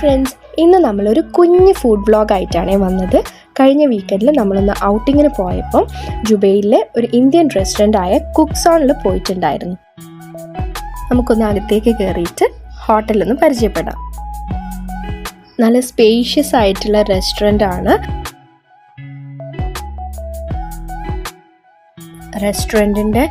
Friends, ഇന്ന് നമ്മളൊരു കുഞ്ഞ് ഫുഡ് വ്ളോഗ് ആയിട്ടാണ് വന്നത്. കഴിഞ്ഞ വീക്കെൻഡിൽ നമ്മളൊന്ന് ഔട്ടിങ്ങിന് പോയപ്പം ജുബൈലിലെ ഒരു ഇന്ത്യൻ റെസ്റ്റോറൻ്റായ കുക്സോണിൽ പോയിട്ടുണ്ടായിരുന്നു. നമുക്കൊന്ന് അടുത്തേക്ക് കയറിയിട്ട് ഹോട്ടലൊന്ന് പരിചയപ്പെടാം. നല്ല സ്പേഷ്യസ് ആയിട്ടുള്ള റെസ്റ്റോറൻ്റ് ആണ്. റെസ്റ്റോറൻറ്റിൻ്റെ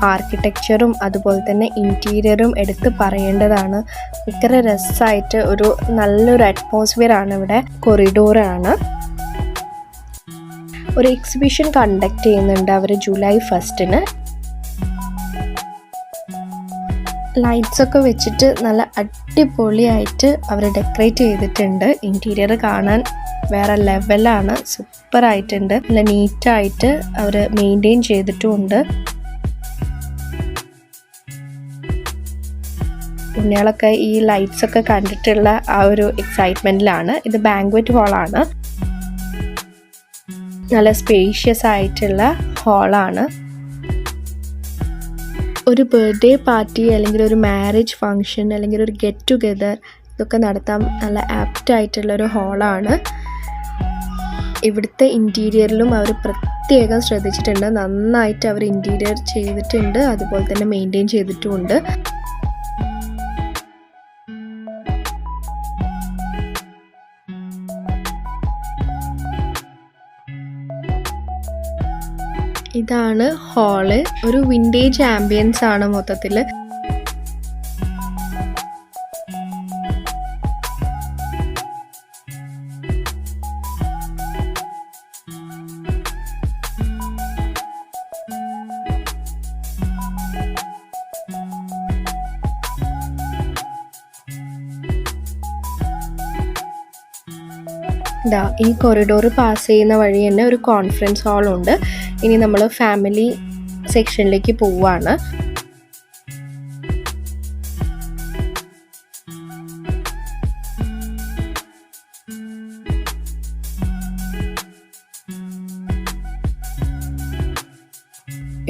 ആർക്കിടെക്ചറും അതുപോലെ തന്നെ ഇൻറ്റീരിയറും എടുത്ത് പറയേണ്ടതാണ്. ഭയങ്കര രസമായിട്ട് ഒരു നല്ലൊരു അറ്റ്മോസ്ഫിയർ ആണ് ഇവിടെ. കൊറിഡോറാണ്. ഒരു എക്സിബിഷൻ കണ്ടക്ട് ചെയ്യുന്നുണ്ട് അവർ ജൂലൈ 1 ലൈറ്റ്സ് ഒക്കെ വെച്ചിട്ട് നല്ല അടിപൊളിയായിട്ട് അവർ ഡെക്കറേറ്റ് ചെയ്തിട്ടുണ്ട്. ഇൻറ്റീരിയർ കാണാൻ വേറെ ലെവലാണ്. സൂപ്പറായിട്ടുണ്ട്. നല്ല നീറ്റായിട്ട് അവർ മെയിൻറ്റെയിൻ ചെയ്തിട്ടുമുണ്ട്. കുട്ടികളൊക്കെ ഈ ലൈറ്റ്സ് ഒക്കെ കണ്ടിട്ടുള്ള ആ ഒരു എക്സൈറ്റ്മെൻറ്റിലാണ്. ഇത് ബാങ്ക്വറ്റ് ഹാളാണ്. നല്ല സ്പേഷ്യസ് ആയിട്ടുള്ള ഹാളാണ്. ഒരു ബർത്ത്ഡേ പാർട്ടി അല്ലെങ്കിൽ ഒരു മാരേജ് ഫങ്ഷൻ അല്ലെങ്കിൽ ഒരു ഗെറ്റ് ടുഗെദർ ഇതൊക്കെ നടത്താൻ നല്ല ആപ്റ്റ് ആയിട്ടുള്ളൊരു ഹാളാണ്. ഇവിടുത്തെ ഇൻറ്റീരിയറിലും അവർ പ്രത്യേകം ശ്രദ്ധിച്ചിട്ടുണ്ട്. നന്നായിട്ട് അവർ ഇൻറ്റീരിയർ ചെയ്തിട്ടുണ്ട്, അതുപോലെ തന്നെ മെയിൻറ്റെയിൻ ചെയ്തിട്ടുമുണ്ട്. ഇതാണ് ഹാള്. ഒരു വിൻറ്റേജ് ആംബിയൻസ് ആണ് മൊത്തത്തിൽ. ഈ കൊറിഡോർ പാസ് ചെയ്യുന്ന വഴി തന്നെ ഒരു കോൺഫറൻസ് ഹാളുണ്ട്. ഇനി നമ്മൾ ഫാമിലി സെക്ഷനിലേക്ക് പോവുകയാണ്.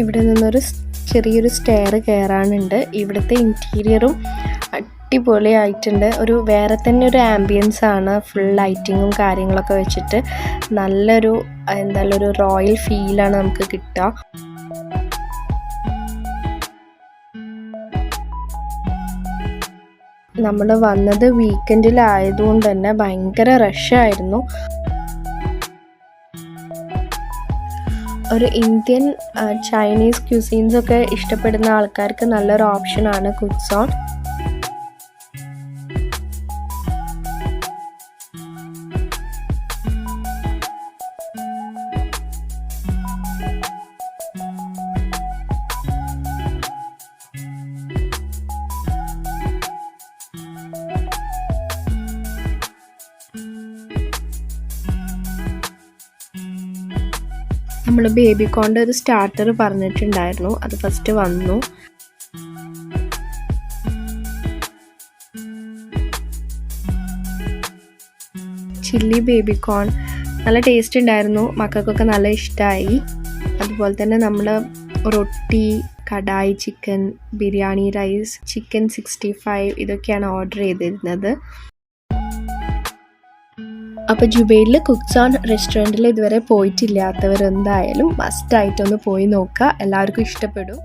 ഇവിടെ നിന്നൊരു ചെറിയൊരു സ്റ്റെയർ കയറാനുണ്ട്. ഇവിടുത്തെ ഇൻറ്റീരിയറും അടിപൊളിയായിട്ടുണ്ട്. ഒരു വേറെ തന്നെ ഒരു ആംബിയൻസ് ആണ്. ഫുൾ ലൈറ്റിങ്ങും കാര്യങ്ങളൊക്കെ വെച്ചിട്ട് നല്ലൊരു ഒരു റോയൽ ഫീലാണ് നമുക്ക് കിട്ടുക. നമ്മൾ വന്നത് വീക്കെൻഡിലായതുകൊണ്ട് തന്നെ ഭയങ്കര റഷായിരുന്നു. ഒരു ഇന്ത്യൻ ചൈനീസ് ക്യൂസീൻസ് ഒക്കെ ഇഷ്ടപ്പെടുന്ന ആൾക്കാർക്ക് നല്ലൊരു ഓപ്ഷനാണ് കുക്സോൺ. നമ്മൾ ബേബിക്കോണിൻ്റെ ഒരു സ്റ്റാർട്ടർ പറഞ്ഞിട്ടുണ്ടായിരുന്നു, അത് ഫസ്റ്റ് വന്നു. ചില്ലി ബേബിക്കോൺ നല്ല ടേസ്റ്റ് ഉണ്ടായിരുന്നു. മക്കൾക്കൊക്കെ നല്ല ഇഷ്ടമായി. അതുപോലെ തന്നെ നമ്മൾ roti, kadai chicken, biryani rice, chicken 65 ഇതൊക്കെയാണ് ഓർഡർ ചെയ്തിരുന്നത്. അപ്പോൾ ജുബൈലിൽ കുക്സോൺ റെസ്റ്റോറൻറ്റിൽ ഇതുവരെ പോയിട്ടില്ലാത്തവർ എന്തായാലും മസ്റ്റായിട്ടൊന്ന് പോയി നോക്കുക. എല്ലാവർക്കും ഇഷ്ടപ്പെടും.